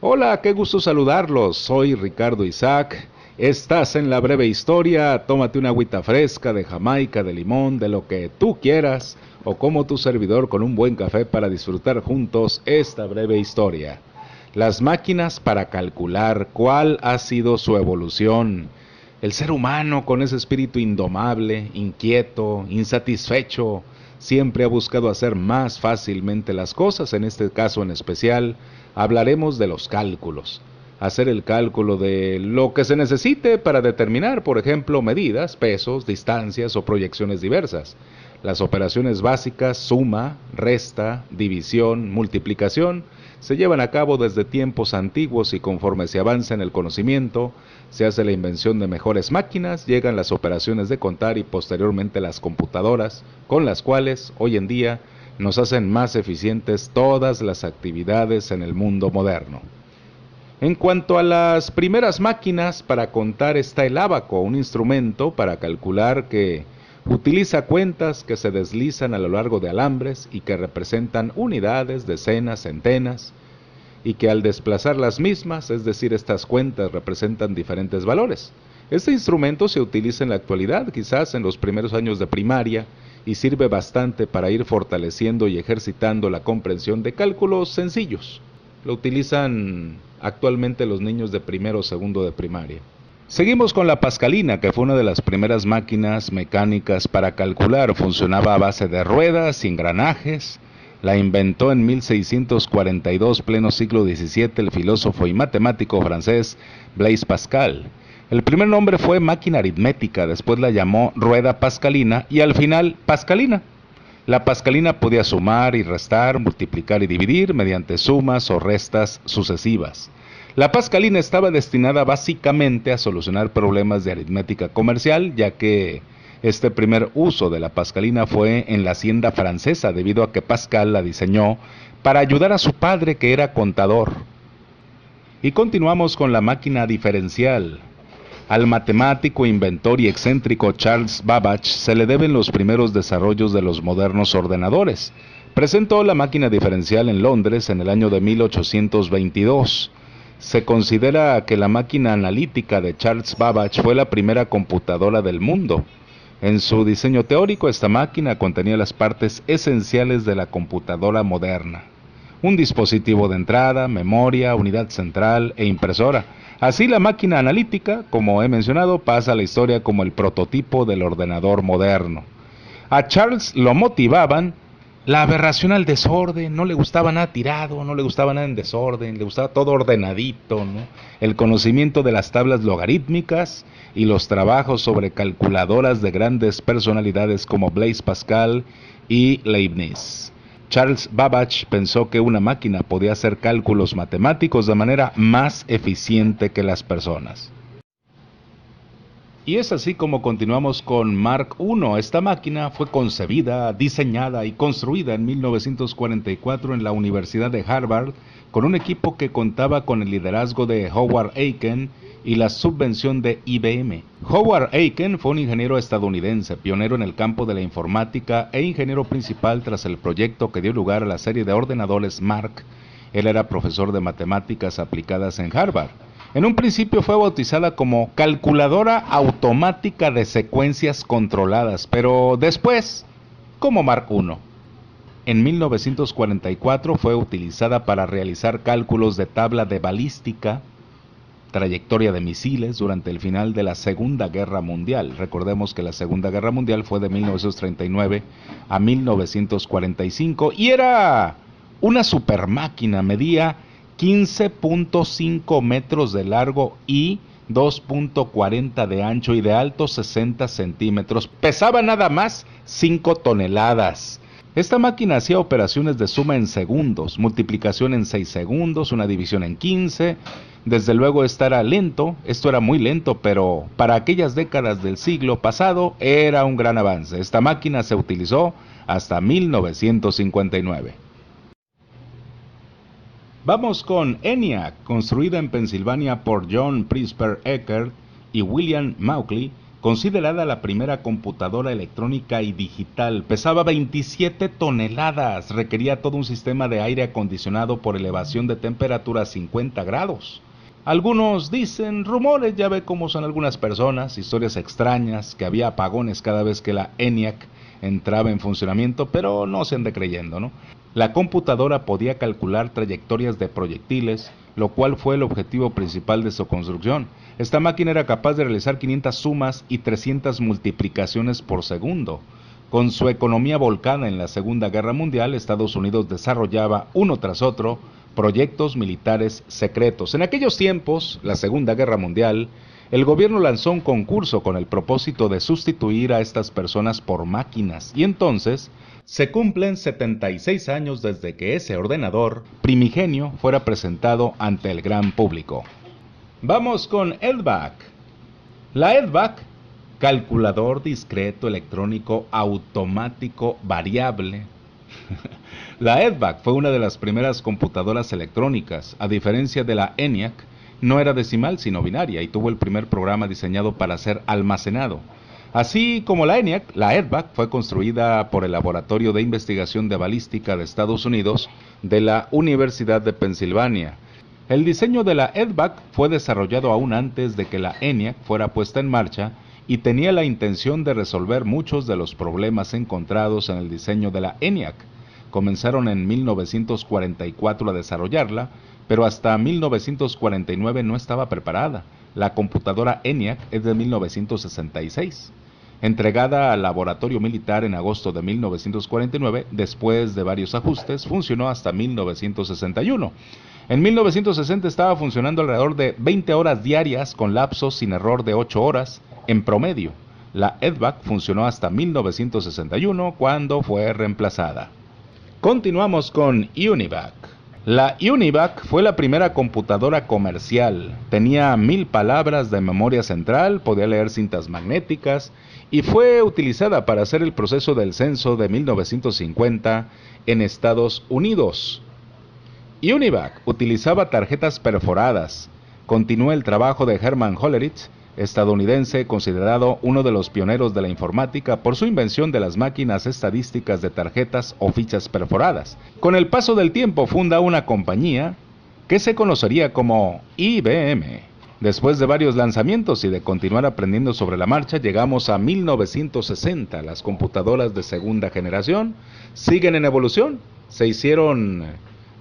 Hola, qué gusto saludarlos. Soy Ricardo Isaac. Estás en la breve historia. Tómate una agüita fresca de Jamaica, de limón, de lo que tú quieras, o como tu servidor con un buen café para disfrutar juntos esta breve historia. Las máquinas para calcular cuál ha sido su evolución. El ser humano con ese espíritu indomable, inquieto, insatisfecho, siempre ha buscado hacer más fácilmente las cosas. En este caso en especial, hablaremos de los cálculos. Hacer el cálculo de lo que se necesite para determinar, por ejemplo, medidas, pesos, distancias o proyecciones diversas. Las operaciones básicas, suma, resta, división, multiplicación, se llevan a cabo desde tiempos antiguos y conforme se avanza en el conocimiento, se hace la invención de mejores máquinas, llegan las operaciones de contar y posteriormente las computadoras, con las cuales hoy en día nos hacen más eficientes todas las actividades en el mundo moderno. En cuanto a las primeras máquinas para contar está el ábaco, un instrumento para calcular que utiliza cuentas que se deslizan a lo largo de alambres y que representan unidades, decenas, centenas, y que al desplazar las mismas, es decir, estas cuentas representan diferentes valores. Este instrumento se utiliza en la actualidad, quizás en los primeros años de primaria, y sirve bastante para ir fortaleciendo y ejercitando la comprensión de cálculos sencillos. Lo utilizan actualmente los niños de primero o segundo de primaria. Seguimos con la pascalina, que fue una de las primeras máquinas mecánicas para calcular. Funcionaba a base de ruedas y engranajes. La inventó en 1642, pleno siglo XVII, el filósofo y matemático francés Blaise Pascal. El primer nombre fue máquina aritmética, después la llamó rueda pascalina y al final pascalina. La pascalina podía sumar y restar, multiplicar y dividir mediante sumas o restas sucesivas. La pascalina estaba destinada básicamente a solucionar problemas de aritmética comercial, ya que este primer uso de la pascalina fue en la hacienda francesa, debido a que Pascal la diseñó para ayudar a su padre, que era contador. Y continuamos con la máquina diferencial. Al matemático, inventor y excéntrico Charles Babbage se le deben los primeros desarrollos de los modernos ordenadores. Presentó la máquina diferencial en Londres en el año de 1822. Se considera que la máquina analítica de Charles Babbage fue la primera computadora del mundo. En su diseño teórico, esta máquina contenía las partes esenciales de la computadora moderna: un dispositivo de entrada, memoria, unidad central e impresora. Así, la máquina analítica, como he mencionado, pasa a la historia como el prototipo del ordenador moderno. A Charles lo motivaban la aberración al desorden, no le gustaba nada tirado, no le gustaba nada en desorden, le gustaba todo ordenadito, ¿no? El conocimiento de las tablas logarítmicas y los trabajos sobre calculadoras de grandes personalidades como Blaise Pascal y Leibniz. Charles Babbage pensó que una máquina podía hacer cálculos matemáticos de manera más eficiente que las personas. Y es así como continuamos con Mark I. Esta máquina fue concebida, diseñada y construida en 1944 en la Universidad de Harvard, con un equipo que contaba con el liderazgo de Howard Aiken y la subvención de IBM. Howard Aiken fue un ingeniero estadounidense, pionero en el campo de la informática e ingeniero principal tras el proyecto que dio lugar a la serie de ordenadores Mark. Él era profesor de matemáticas aplicadas en Harvard. En un principio fue bautizada como calculadora automática de secuencias controladas, pero después como Mark I. En 1944 fue utilizada para realizar cálculos de tabla de balística, trayectoria de misiles durante el final de la Segunda Guerra Mundial. Recordemos que la Segunda Guerra Mundial fue de 1939 a 1945 y era una super máquina. Medía 15.5 metros de largo y 2.40 de ancho y de alto 60 centímetros. Pesaba nada más 5 toneladas. Esta máquina hacía operaciones de suma en segundos, multiplicación en 6 segundos, una división en 15. Desde luego esto era lento, esto era muy lento, pero para aquellas décadas del siglo pasado era un gran avance. Esta máquina se utilizó hasta 1959. Vamos con ENIAC, construida en Pensilvania por John Presper Eckert y William Mauchly. Considerada la primera computadora electrónica y digital, pesaba 27 toneladas, requería todo un sistema de aire acondicionado por elevación de temperatura a 50 grados. Algunos dicen, rumores, ya ve cómo son algunas personas, historias extrañas, que había apagones cada vez que la ENIAC entraba en funcionamiento, pero no se ande creyendo, ¿no? La computadora podía calcular trayectorias de proyectiles, lo cual fue el objetivo principal de su construcción. Esta máquina era capaz de realizar 500 sumas y 300 multiplicaciones por segundo. Con su economía volcada en la Segunda Guerra Mundial, Estados Unidos desarrollaba uno tras otro proyectos militares secretos. En aquellos tiempos, la Segunda Guerra Mundial, el gobierno lanzó un concurso con el propósito de sustituir a estas personas por máquinas, y entonces se cumplen 76 años desde que ese ordenador primigenio fuera presentado ante el gran público. Vamos con EDVAC. La EDVAC, calculador discreto electrónico automático variable. La EDVAC fue una de las primeras computadoras electrónicas. A diferencia de la ENIAC, no era decimal sino binaria y tuvo el primer programa diseñado para ser almacenado. Así como la ENIAC, la EDVAC fue construida por el Laboratorio de Investigación de Balística de Estados Unidos de la Universidad de Pensilvania. El diseño de la EDVAC fue desarrollado aún antes de que la ENIAC fuera puesta en marcha y tenía la intención de resolver muchos de los problemas encontrados en el diseño de la ENIAC. Comenzaron en 1944 a desarrollarla, pero hasta 1949 no estaba preparada. La computadora ENIAC es de 1966. Entregada al laboratorio militar en agosto de 1949, después de varios ajustes, funcionó hasta 1961. En 1960 estaba funcionando alrededor de 20 horas diarias con lapsos sin error de 8 horas en promedio. La EDVAC funcionó hasta 1961 cuando fue reemplazada. Continuamos con UNIVAC. La UNIVAC fue la primera computadora comercial. Tenía 1000 palabras de memoria central, podía leer cintas magnéticas y fue utilizada para hacer el proceso del censo de 1950 en Estados Unidos. UNIVAC utilizaba tarjetas perforadas. Continuó el trabajo de Hermann Hollerith, estadounidense considerado uno de los pioneros de la informática por su invención de las máquinas estadísticas de tarjetas o fichas perforadas. Con el paso del tiempo funda una compañía que se conocería como IBM. Después de varios lanzamientos y de continuar aprendiendo sobre la marcha, llegamos a 1960. Las computadoras de segunda generación siguen en evolución, se hicieron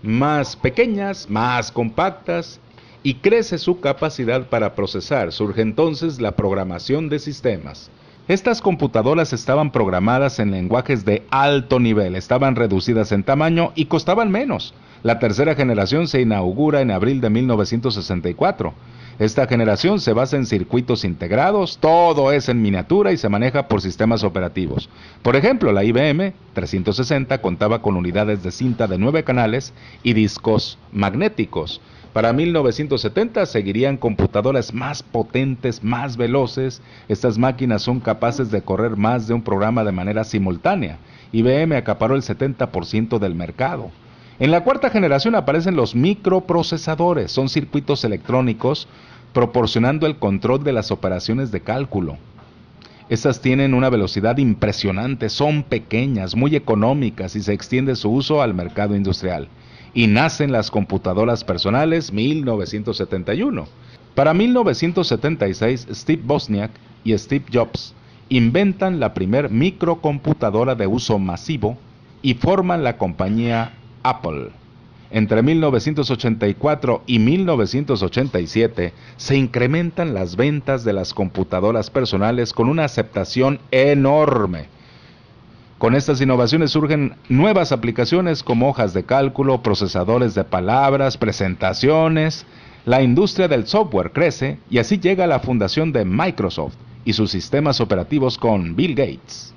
más pequeñas, más compactas, y crece su capacidad para procesar. Surge entonces la programación de sistemas. Estas computadoras estaban programadas en lenguajes de alto nivel, estaban reducidas en tamaño y costaban menos. La tercera generación se inaugura en abril de 1964. Esta generación se basa en circuitos integrados, todo es en miniatura y se maneja por sistemas operativos. Por ejemplo, la IBM 360 contaba con unidades de cinta de 9 canales y discos magnéticos. Para 1970 seguirían computadoras más potentes, más veloces. Estas máquinas son capaces de correr más de un programa de manera simultánea. IBM acaparó el 70% del mercado. En la cuarta generación aparecen los microprocesadores. Son circuitos electrónicos proporcionando el control de las operaciones de cálculo. Estas tienen una velocidad impresionante, son pequeñas, muy económicas y se extiende su uso al mercado industrial. Y nacen las computadoras personales 1971. Para 1976, Steve Wozniak y Steve Jobs inventan la primer microcomputadora de uso masivo y forman la compañía Apple. Entre 1984 y 1987 se incrementan las ventas de las computadoras personales con una aceptación enorme. Con estas innovaciones surgen nuevas aplicaciones como hojas de cálculo, procesadores de palabras, presentaciones. La industria del software crece y así llega la fundación de Microsoft y sus sistemas operativos con Bill Gates.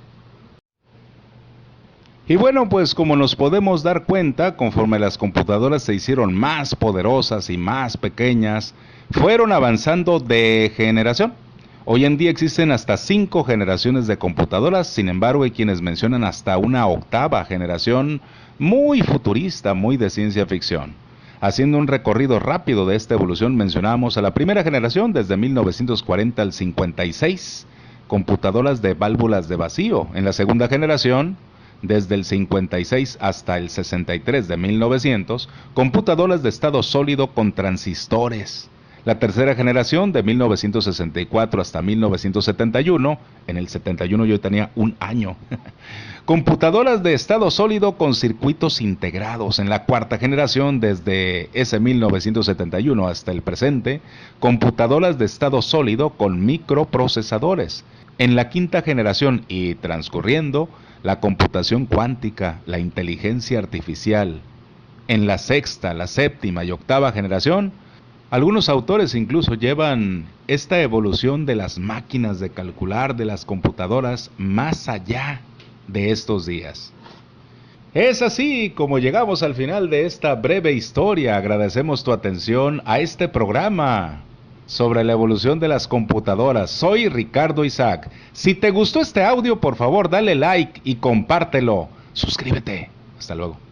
Y bueno, pues como nos podemos dar cuenta, conforme las computadoras se hicieron más poderosas y más pequeñas, fueron avanzando de generación. Hoy en día existen hasta 5 generaciones de computadoras, sin embargo hay quienes mencionan hasta una 8ª generación, muy futurista, muy de ciencia ficción. Haciendo un recorrido rápido de esta evolución, mencionamos a la primera generación desde 1940 al 56, computadoras de válvulas de vacío. En la segunda generación, desde el 56 hasta el 63 de 1900, computadoras de estado sólido con transistores. La tercera generación, de 1964 hasta 1971, en el 71 yo tenía un año. Computadoras de estado sólido con circuitos integrados. En la cuarta generación, desde ese 1971 hasta el presente, computadoras de estado sólido con microprocesadores. En la quinta generación y transcurriendo, la computación cuántica, la inteligencia artificial. En la sexta, la séptima y octava generación, algunos autores incluso llevan esta evolución de las máquinas de calcular, de las computadoras, más allá de estos días. Es así como llegamos al final de esta breve historia. Agradecemos tu atención a este programa sobre la evolución de las computadoras. Soy Ricardo Isaac. Si te gustó este audio, por favor, dale like y compártelo. Suscríbete. Hasta luego.